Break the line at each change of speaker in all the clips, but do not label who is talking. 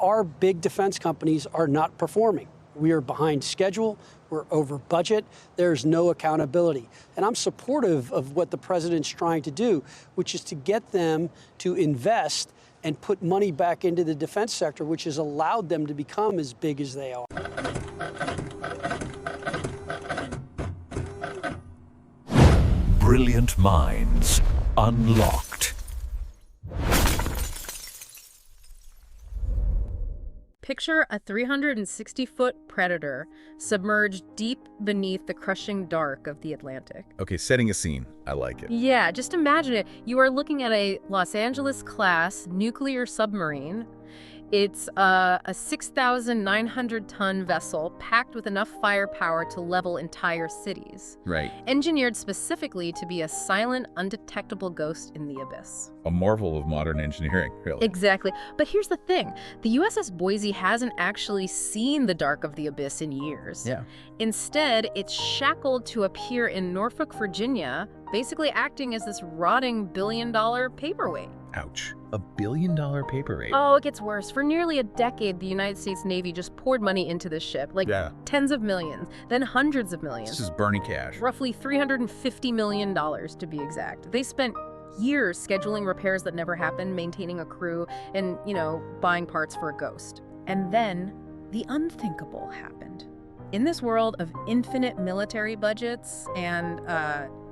our big defense companies are not performing. We are behind schedule, we're over budget, there's no accountability. And I'm supportive of what the president's trying to do, which is to get them to invest and put money back into the defense sector, which has allowed them to become as big as they are.
Brilliant minds unlocked.
Picture a 360-foot predator submerged deep beneath the crushing dark of the Atlantic.
Okay, setting a scene. I like it.
Yeah, just imagine it. You are looking at a Los Angeles-class nuclear submarine. It's a 6,900-ton vessel packed with enough firepower to level entire cities.
Right.
Engineered specifically to be a silent, undetectable ghost in the abyss.
A marvel of modern engineering, really.
Exactly. But here's the thing. The USS Boise hasn't actually seen the dark of the abyss in years.
Yeah.
Instead, it's shackled to a pier in Norfolk, Virginia, basically acting as this rotting billion-dollar paperweight.
Ouch. $1 billion paperweight.
Oh, it gets worse. For nearly a decade, the United States Navy just poured money into this ship, like tens of millions, then hundreds of millions.
This is burning cash.
Roughly $350 million, to be exact. They spent years scheduling repairs that never happened, maintaining a crew, and, buying parts for a ghost. And then the unthinkable happened. In this world of infinite military budgets and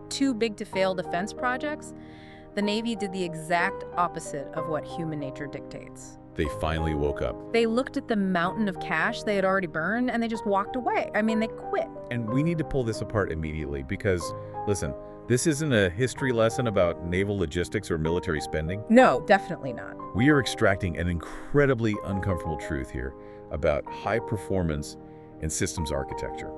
too big to fail defense projects, the Navy did the exact opposite of what human nature dictates.
They finally woke up.
They looked at the mountain of cash they had already burned and they just walked away. I mean, they quit.
And we need to pull this apart immediately because, listen, this isn't a history lesson about naval logistics or military spending.
No, definitely not.
We are extracting an incredibly uncomfortable truth here about high performance and systems architecture.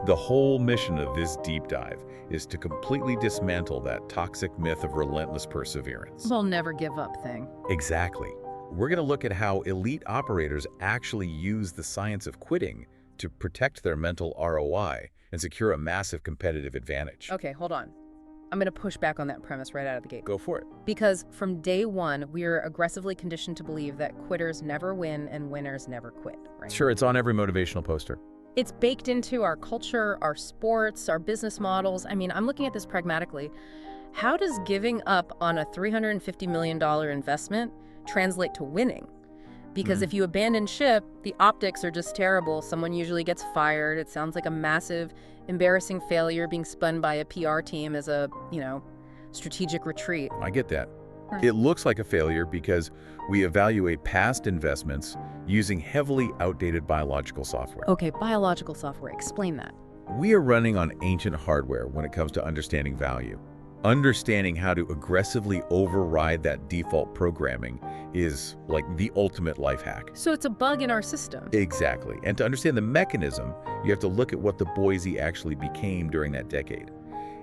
The whole mission of this deep dive is to completely dismantle that toxic myth of relentless perseverance.
We'll never give up thing.
Exactly. We're going to look at how elite operators actually use the science of quitting to protect their mental ROI and secure a massive competitive advantage.
Okay, hold on. I'm going to push back on that premise right out of the gate.
Go for it.
Because from day one, we are aggressively conditioned to believe that quitters never win and winners never quit, right?
Sure, it's on every motivational poster.
It's baked into our culture, our sports, our business models. I mean, I'm looking at this pragmatically. How does giving up on a $350 million investment translate to winning? Because if you abandon ship, the optics are just terrible. Someone usually gets fired. It sounds like a massive, embarrassing failure being spun by a PR team as a, strategic retreat.
I get that. It looks like a failure because we evaluate past investments using heavily outdated biological software.
Okay, biological software. Explain that.
We are running on ancient hardware when it comes to understanding value. Understanding how to aggressively override that default programming is like the ultimate life hack.
So it's a bug in our system.
Exactly. And to understand the mechanism, you have to look at what the Boise actually became during that decade.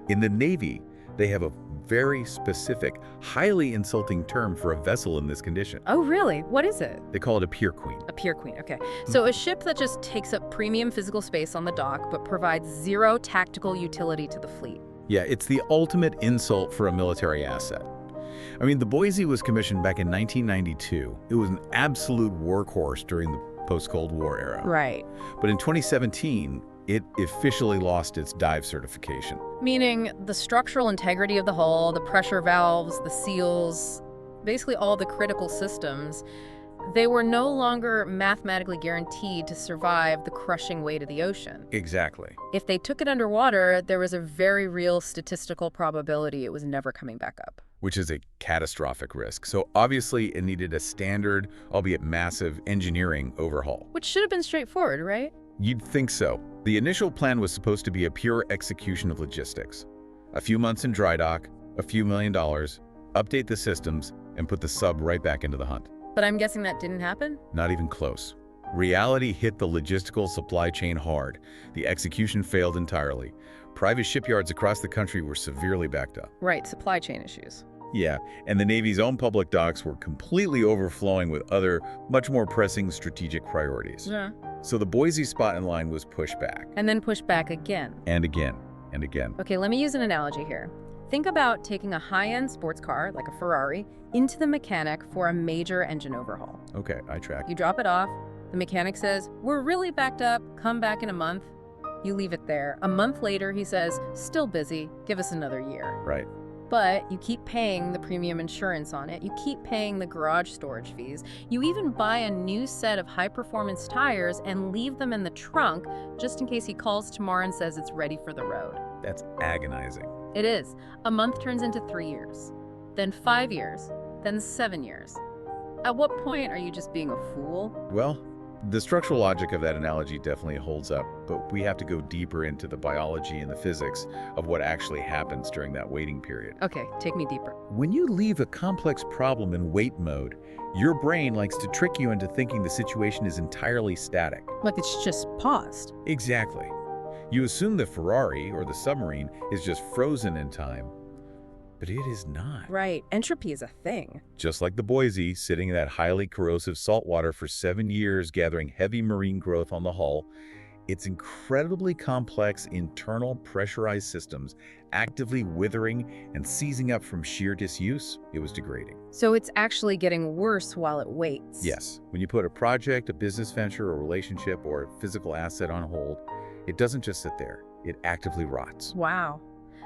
In the Navy, they have a very specific, highly insulting term for a vessel in this condition.
Oh, really? What is it?
They call it a Pier Queen.
A Pier Queen, okay. So a ship that just takes up premium physical space on the dock but provides zero tactical utility to the fleet.
Yeah, it's the ultimate insult for a military asset. I mean, the Boise was commissioned back in 1992. It was an absolute workhorse during the post-Cold War era.
Right.
But in 2017, it officially lost its dive certification.
Meaning the structural integrity of the hull, the pressure valves, the seals, basically all the critical systems, they were no longer mathematically guaranteed to survive the crushing weight of the ocean.
Exactly.
If they took it underwater, there was a very real statistical probability it was never coming back up.
Which is a catastrophic risk. So obviously it needed a standard, albeit massive, engineering overhaul.
Which should have been straightforward, right?
You'd think so. The initial plan was supposed to be a pure execution of logistics. A few months in dry dock, a few $1 million, update the systems, and put the sub right back into the hunt.
But I'm guessing that didn't happen?
Not even close. Reality hit the logistical supply chain hard. The execution failed entirely. Private shipyards across the country were severely backed up.
Right, supply chain issues.
Yeah, and the Navy's own public docks were completely overflowing with other, much more pressing strategic priorities.
Yeah.
So the Boise spot in line was pushed back.
And then pushed back again.
And again, and again.
Okay, let me use an analogy here. Think about taking a high-end sports car, like a Ferrari, into the mechanic for a major engine overhaul.
Okay, I track.
You drop it off, the mechanic says, "We're really backed up, come back in a month." You leave it there. A month later, he says, "Still busy, give us another year."
Right.
But you keep paying the premium insurance on it, you keep paying the garage storage fees, you even buy a new set of high-performance tires and leave them in the trunk just in case he calls tomorrow and says it's ready for the road.
That's agonizing.
It is. A month turns into 3 years, then 5 years, then 7 years. At what point are you just being a fool?
Well, the structural logic of that analogy definitely holds up, but we have to go deeper into the biology and the physics of what actually happens during that waiting period.
Okay, take me deeper.
When you leave a complex problem in wait mode, your brain likes to trick you into thinking the situation is entirely static.
Like it's just paused.
Exactly. You assume the Ferrari or the submarine is just frozen in time, but it is not.
Right, entropy is a thing.
Just like the Boise, sitting in that highly corrosive salt water for 7 years, gathering heavy marine growth on the hull, its incredibly complex internal pressurized systems actively withering and seizing up from sheer disuse, it was degrading.
So it's actually getting worse while it waits.
Yes, when you put a project, a business venture, a relationship, or a physical asset on hold, it doesn't just sit there, it actively rots.
Wow.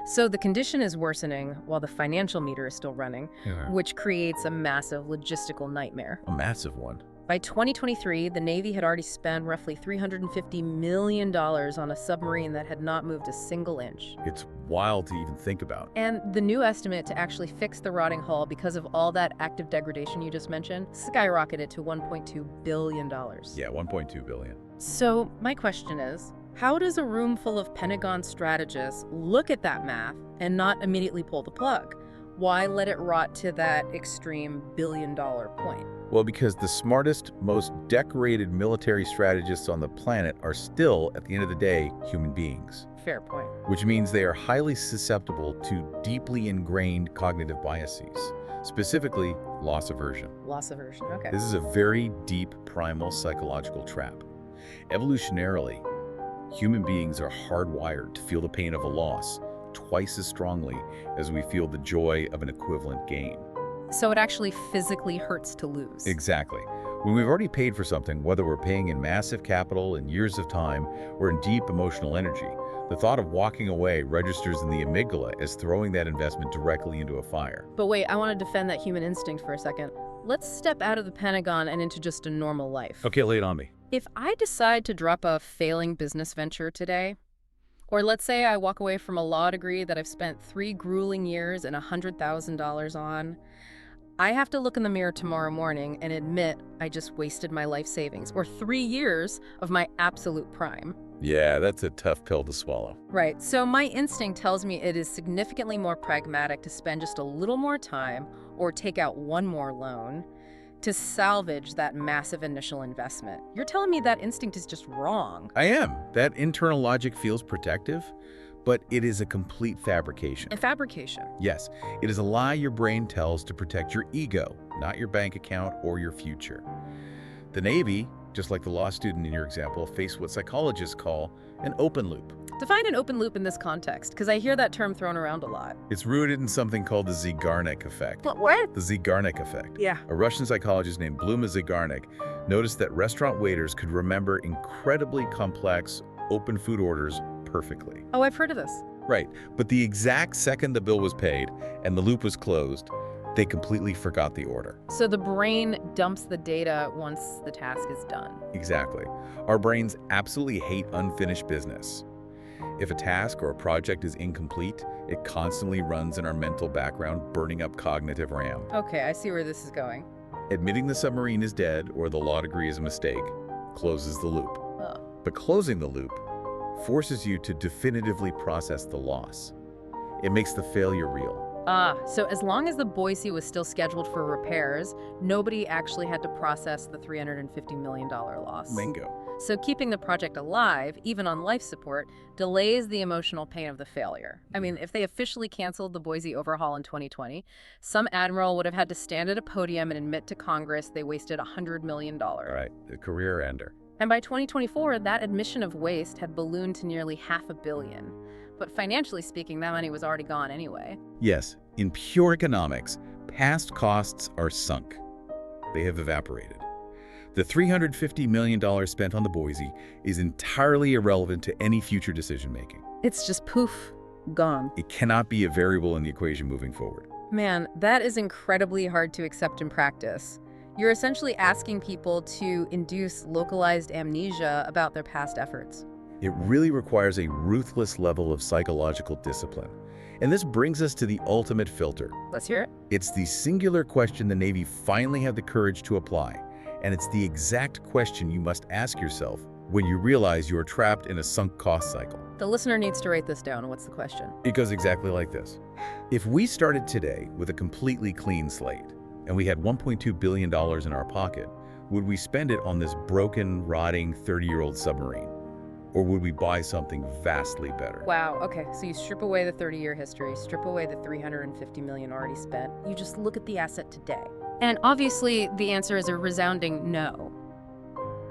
So the condition is worsening while the financial meter is still running, which creates a massive logistical nightmare.
A massive one.
By 2023, the Navy had already spent roughly $350 million on a submarine that had not moved a single inch.
It's wild to even think about.
And the new estimate to actually fix the rotting hull because of all that active degradation you just mentioned skyrocketed to $1.2 billion.
Yeah, 1.2 billion.
So my question is, how does a room full of Pentagon strategists look at that math and not immediately pull the plug? Why let it rot to that extreme billion-dollar point?
Well, because the smartest, most decorated military strategists on the planet are still, at the end of the day, human beings.
Fair point.
Which means they are highly susceptible to deeply ingrained cognitive biases, specifically loss aversion.
Loss aversion, okay.
This is a very deep, primal psychological trap. Evolutionarily, human beings are hardwired to feel the pain of a loss twice as strongly as we feel the joy of an equivalent gain.
So it actually physically hurts to lose.
Exactly. When we've already paid for something, whether we're paying in massive capital and years of time or in deep emotional energy, the thought of walking away registers in the amygdala as throwing that investment directly into a fire.
But wait, I want to defend that human instinct for a second. Let's step out of the Pentagon and into just a normal life.
Okay, lay it on me.
If I decide to drop a failing business venture today, or let's say I walk away from a law degree that I've spent 3 grueling years and $100,000 on, I have to look in the mirror tomorrow morning and admit I just wasted my life savings, or 3 years of my absolute prime.
Yeah, that's a tough pill to swallow.
Right, so my instinct tells me it is significantly more pragmatic to spend just a little more time or take out one more loan to salvage that massive initial investment. You're telling me that instinct is just wrong.
I am. That internal logic feels protective, but it is a complete fabrication.
A fabrication.
Yes, it is a lie your brain tells to protect your ego, not your bank account or your future. The Navy, just like the law student in your example, face what psychologists call an open loop.
Define an open loop in this context, because I hear that term thrown around a lot.
It's rooted in something called the Zygarnik effect.
What?
The Zygarnik effect.
Yeah.
A Russian psychologist named Bluma Zygarnik noticed that restaurant waiters could remember incredibly complex open food orders perfectly.
Oh, I've heard of this.
Right, but the exact second the bill was paid and the loop was closed, they completely forgot the order.
So the brain dumps the data once the task is done.
Exactly. Our brains absolutely hate unfinished business. If a task or a project is incomplete, it constantly runs in our mental background, burning up cognitive RAM.
Okay, I see where this is going.
Admitting the submarine is dead or the law degree is a mistake closes the loop.
Oh.
But closing the loop forces you to definitively process the loss. It makes the failure real.
So as long as the Boise was still scheduled for repairs, nobody actually had to process the $350 million loss.
Bingo.
So keeping the project alive, even on life support, delays the emotional pain of the failure. I mean, if they officially canceled the Boise overhaul in 2020, some admiral would have had to stand at a podium and admit to Congress they wasted $100 million.
Right, a career ender.
And by 2024, that admission of waste had ballooned to nearly $500 million. But financially speaking, that money was already gone anyway.
Yes, in pure economics, past costs are sunk. They have evaporated. The $350 million spent on the Boise is entirely irrelevant to any future decision-making.
It's just poof, gone.
It cannot be a variable in the equation moving forward.
Man, that is incredibly hard to accept in practice. You're essentially asking people to induce localized amnesia about their past efforts.
It really requires a ruthless level of psychological discipline. And this brings us to the ultimate filter.
Let's hear it.
It's the singular question the Navy finally had the courage to apply. And it's the exact question you must ask yourself when you realize you are trapped in a sunk cost cycle.
The listener needs to write this down. What's the question?
It goes exactly like this. If we started today with a completely clean slate, and we had $1.2 billion in our pocket, would we spend it on this broken, rotting 30-year-old submarine? Or would we buy something vastly better?
Wow, okay, so you strip away the 30-year history, strip away the $350 million already spent, you just look at the asset today. And obviously, the answer is a resounding no.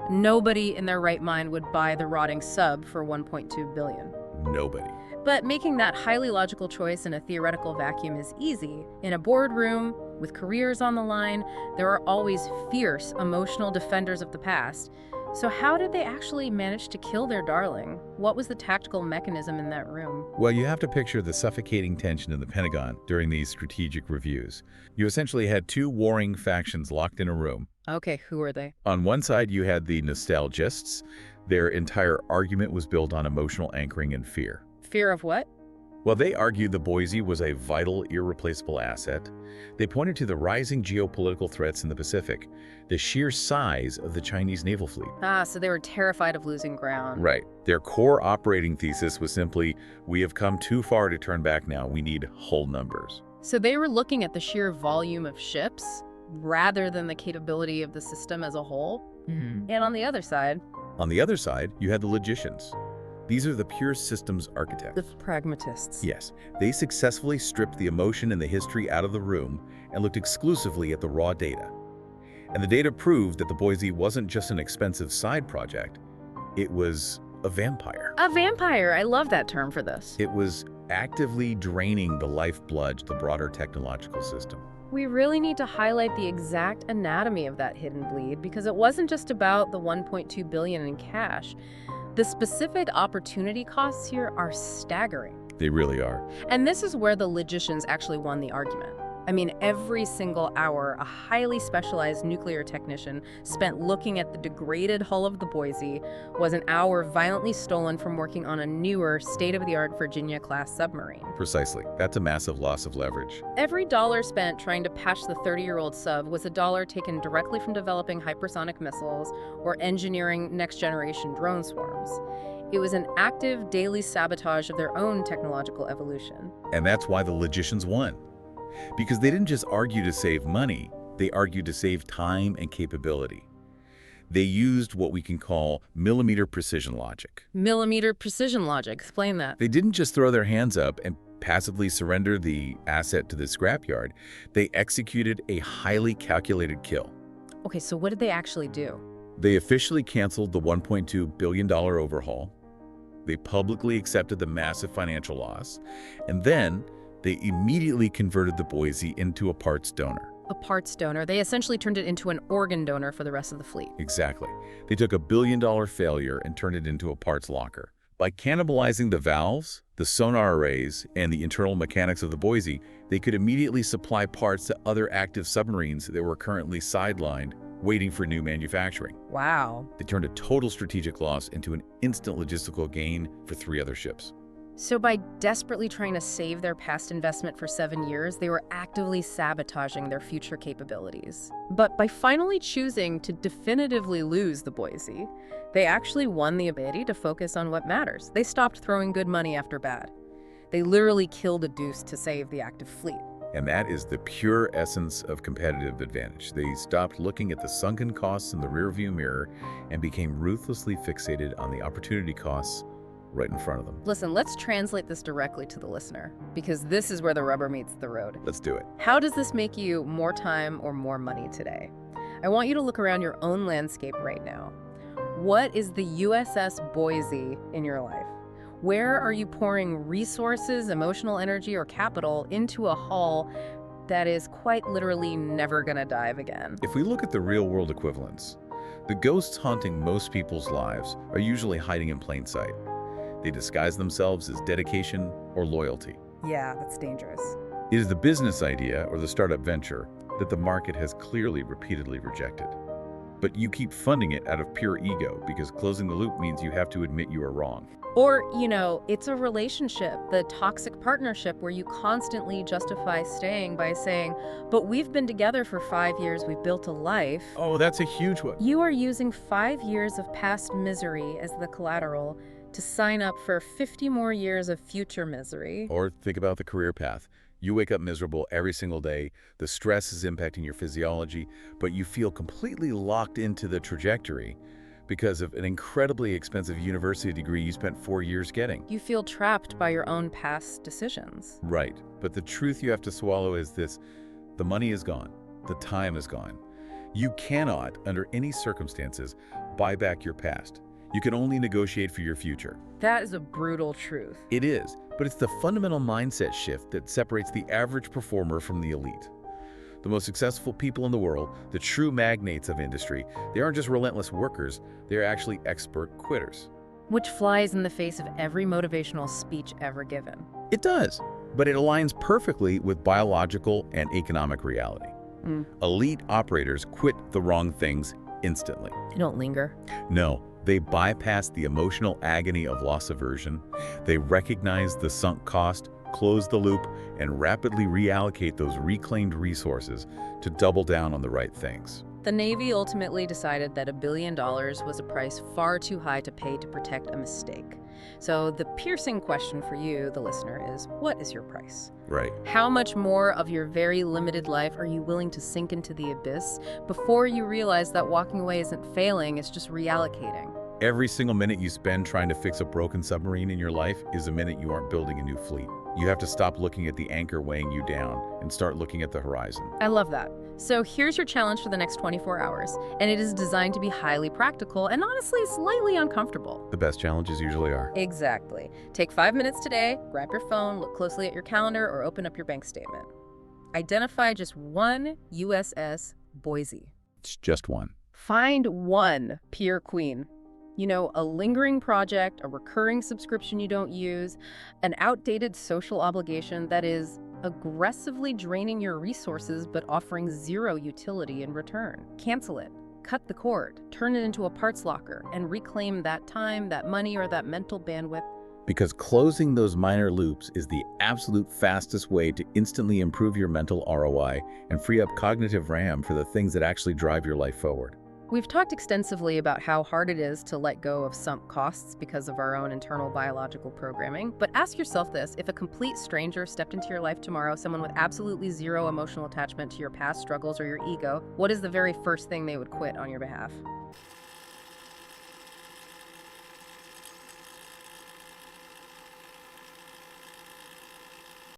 Nobody in their right mind would buy the rotting sub for $1.2 billion.
Nobody.
But making that highly logical choice in a theoretical vacuum is easy. In a boardroom, with careers on the line, there are always fierce, emotional defenders of the past. So how did they actually manage to kill their darling? What was the tactical mechanism in that room?
Well, you have to picture the suffocating tension in the Pentagon during these strategic reviews. You essentially had two warring factions locked in a room.
Okay, who are they?
On one side, you had the nostalgists. Their entire argument was built on emotional anchoring and fear.
Fear of what?
Well, they argued the Boise was a vital, irreplaceable asset. They pointed to the rising geopolitical threats in the Pacific, the sheer size of the Chinese naval fleet.
Ah, so they were terrified of losing ground.
Right. Their core operating thesis was simply, we have come too far to turn back now. We need whole numbers.
So they were looking at the sheer volume of ships rather than the capability of the system as a whole. And on the other side,
you had the logicians. These are the pure systems architects.
the pragmatists.
Yes, they successfully stripped the emotion and the history out of the room and looked exclusively at the raw data. And the data proved that the Boise wasn't just an expensive side project, it was a vampire.
A vampire! I love that term for this.
It was actively draining the lifeblood to the broader technological system.
We really need to highlight the exact anatomy of that hidden bleed because it wasn't just about the $1.2 billion in cash. The specific opportunity costs here are staggering.
They really are.
And this is where the logicians actually won the argument. I mean, every single hour, a highly specialized nuclear technician spent looking at the degraded hull of the Boise was an hour violently stolen from working on a newer, state-of-the-art Virginia-class submarine.
Precisely. That's a massive loss of leverage.
Every dollar spent trying to patch the 30-year-old sub was a dollar taken directly from developing hypersonic missiles or engineering next-generation drone swarms. It was an active daily sabotage of their own technological evolution.
And that's why the logicians won. Because they didn't just argue to save money, they argued to save time and capability. They used what we can call millimeter precision logic.
Millimeter precision logic, explain that.
They didn't just throw their hands up and passively surrender the asset to the scrapyard. They executed a highly calculated kill.
Okay, so what did they actually do?
They officially canceled the $1.2 billion overhaul. They publicly accepted the massive financial loss. And then they immediately converted the Boise into a parts donor.
A parts donor. They essentially turned it into an organ donor for the rest of the fleet.
Exactly. They took a billion-dollar failure and turned it into a parts locker. By cannibalizing the valves, the sonar arrays, and the internal mechanics of the Boise, they could immediately supply parts to other active submarines that were currently sidelined, waiting for new manufacturing.
Wow.
They turned a total strategic loss into an instant logistical gain for 3 other ships.
So by desperately trying to save their past investment for 7 years, they were actively sabotaging their future capabilities. But by finally choosing to definitively lose the Boise, they actually won the ability to focus on what matters. They stopped throwing good money after bad. They literally killed a deuce to save the active fleet.
And that is the pure essence of competitive advantage. They stopped looking at the sunken costs in the rearview mirror and became ruthlessly fixated on the opportunity costs right in front of them.
Listen, let's translate this directly to the listener, because this is where the rubber meets the road.
Let's do it.
How does this make you more time or more money today? I want you to look around your own landscape right now. What is the USS Boise in your life? Where are you pouring resources, emotional energy, or capital into a hull that is quite literally never gonna dive again?
If we look at the real-world equivalents, the ghosts haunting most people's lives are usually hiding in plain sight. They disguise themselves as dedication or loyalty.
Yeah, that's dangerous.
It is the business idea or the startup venture that the market has clearly repeatedly rejected. But you keep funding it out of pure ego because closing the loop means you have to admit you are wrong.
Or, it's a relationship, the toxic partnership where you constantly justify staying by saying, but we've been together for 5 years, we've built a life.
Oh, that's a huge one.
You are using 5 years of past misery as the collateral to sign up for 50 more years of future misery.
Or think about the career path. You wake up miserable every single day, the stress is impacting your physiology, but you feel completely locked into the trajectory because of an incredibly expensive university degree you spent 4 years getting.
You feel trapped by your own past decisions.
Right, but the truth you have to swallow is this: the money is gone, the time is gone. You cannot, under any circumstances, buy back your past. You can only negotiate for your future.
That is a brutal truth.
It is, but it's the fundamental mindset shift that separates the average performer from the elite. The most successful people in the world, the true magnates of industry, they aren't just relentless workers, they're actually expert quitters.
Which flies in the face of every motivational speech ever given.
It does, but it aligns perfectly with biological and economic reality. Elite operators quit the wrong things instantly.
They don't linger.
No, they bypass the emotional agony of loss aversion. They recognize the sunk cost, close the loop, and rapidly reallocate those reclaimed resources to double down on the right things.
The Navy ultimately decided that $1 billion was a price far too high to pay to protect a mistake. So the piercing question for you, the listener, is what is your price?
Right.
How much more of your very limited life are you willing to sink into the abyss before you realize that walking away isn't failing, it's just reallocating?
Every single minute you spend trying to fix a broken submarine in your life is a minute you aren't building a new fleet. You have to stop looking at the anchor weighing you down and start looking at the horizon.
I love that. So here's your challenge for the next 24 hours, and it is designed to be highly practical and honestly slightly uncomfortable.
The best challenges usually are.
Exactly. Take 5 minutes today, grab your phone, look closely at your calendar, or open up your bank statement. Identify just one USS Boise.
It's just one.
Find one Pier Queen. A lingering project, a recurring subscription you don't use, an outdated social obligation that is aggressively draining your resources but offering zero utility in return. Cancel it. Cut the cord. Turn it into a parts locker and reclaim that time, that money, or that mental bandwidth.
Because closing those minor loops is the absolute fastest way to instantly improve your mental ROI and free up cognitive RAM for the things that actually drive your life forward.
We've talked extensively about how hard it is to let go of sunk costs because of our own internal biological programming, but ask yourself this: if a complete stranger stepped into your life tomorrow, someone with absolutely zero emotional attachment to your past struggles or your ego, what is the very first thing they would quit on your behalf?